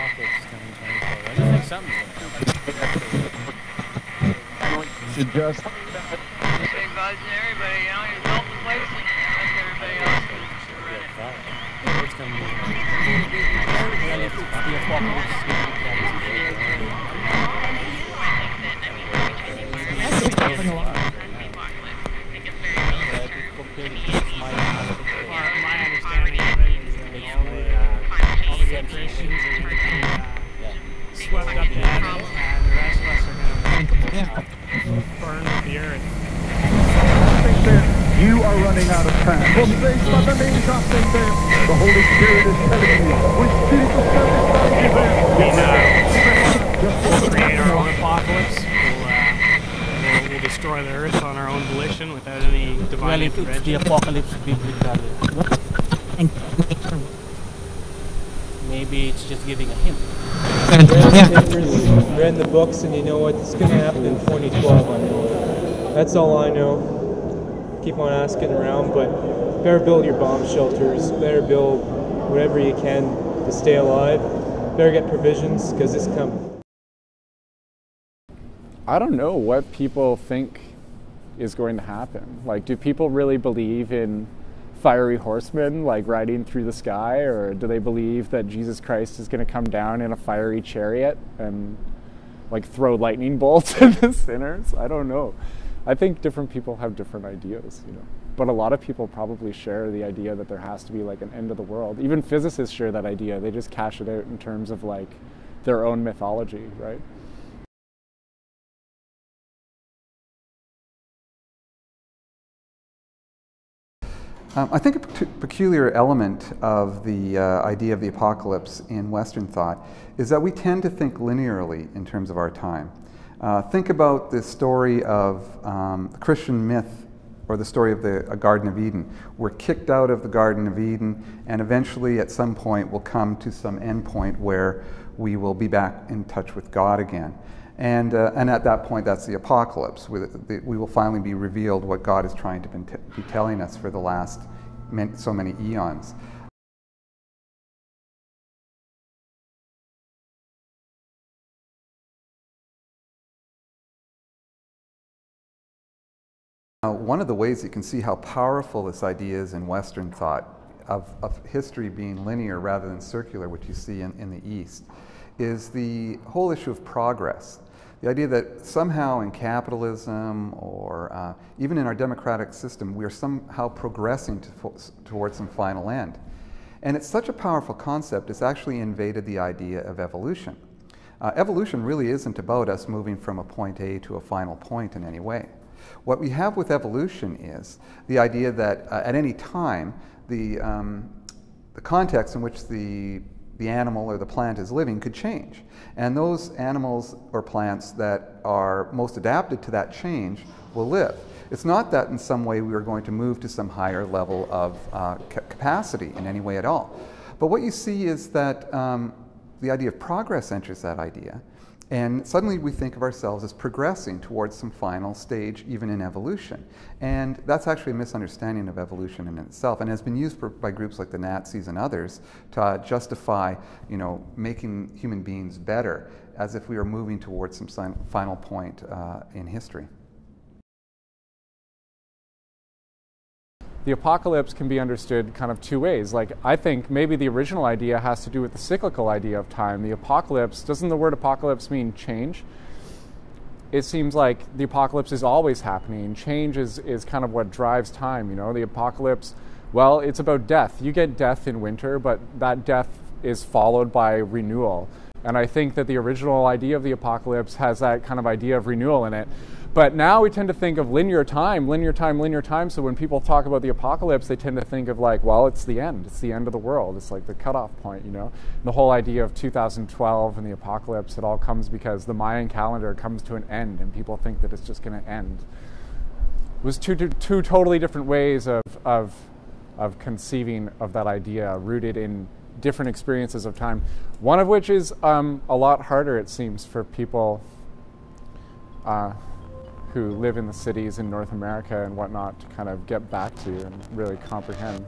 apocalypse is coming 24. I just think something's going to happen. Should just... Say buzz to everybody, you know, you're self-placing, let everybody else do it. What's coming the apocalypse. My understanding of it is that all the good Christians are going to be swept up to heaven, and the rest of us are going to burn with the earth. You are running out of time. For faith, but the name something there. The Holy Spirit is telling you. With spiritual We'll create our own apocalypse. We'll destroy the earth on our own volition without any divine intervention. It's the apocalypse biblically. Maybe it's just giving a hint. Read the books and you know what's going to happen in 2012. I know. That's all I know. Keep on asking around, but better build your bomb shelters, better build whatever you can to stay alive, better get provisions, because it's coming. I don't know what people think is going to happen. Like, do people really believe in fiery horsemen, like, riding through the sky, or do they believe that Jesus Christ is going to come down in a fiery chariot and, like, throw lightning bolts at the sinners? I don't know. I think different people have different ideas, you know. But a lot of people probably share the idea that there has to be like an end of the world. Even physicists share that idea. They just cash it out in terms of like their own mythology, right? I think a peculiar element of the idea of the apocalypse in Western thought is that we tend to think linearly in terms of our time. Think about the story of the Christian myth, or the story of the Garden of Eden. We're kicked out of the Garden of Eden, and eventually at some point we'll come to some end point where we will be back in touch with God again. And at that point, that's the apocalypse. We will finally be revealed what God is trying to be telling us for the last so many eons. One of the ways you can see how powerful this idea is in Western thought, of history being linear rather than circular, which you see in the East, is the whole issue of progress. The idea that somehow in capitalism or even in our democratic system, we are somehow progressing towards some final end. And it's such a powerful concept, it's actually invaded the idea of evolution. Evolution really isn't about us moving from a point A to a final point in any way. What we have with evolution is the idea that at any time, the context in which the animal or the plant is living could change. And those animals or plants that are most adapted to that change will live. It's not that in some way we are going to move to some higher level of capacity in any way at all. But what you see is that the idea of progress enters that idea. And suddenly we think of ourselves as progressing towards some final stage, even in evolution. And that's actually a misunderstanding of evolution in itself, and has been used by groups like the Nazis and others to justify, you know, making human beings better, as if we were moving towards some final point in history. The apocalypse can be understood kind of two ways. Like, I think maybe the original idea has to do with the cyclical idea of time. The apocalypse, doesn't the word apocalypse mean change? It seems like the apocalypse is always happening. Change is kind of what drives time, you know? The apocalypse, well, it's about death. You get death in winter, but that death is followed by renewal. And I think that the original idea of the apocalypse has that kind of idea of renewal in it. But now we tend to think of linear time. So when people talk about the apocalypse, they tend to think of like, well, it's the end. It's the end of the world. It's like the cutoff point, you know? And the whole idea of 2012 and the apocalypse, it all comes because the Mayan calendar comes to an end and people think that it's just going to end. It was two totally different ways of conceiving of that idea, rooted in different experiences of time. One of which is a lot harder, it seems, for people who live in the cities in North America and whatnot to kind of get back to and really comprehend.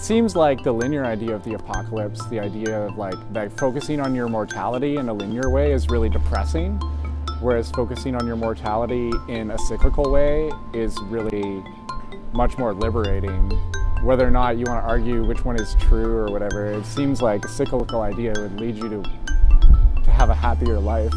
it seems like the linear idea of the apocalypse, the idea of like focusing on your mortality in a linear way is really depressing, whereas focusing on your mortality in a cyclical way is really much more liberating. Whether or not you want to argue which one is true or whatever, it seems like a cyclical idea would lead you to have a happier life.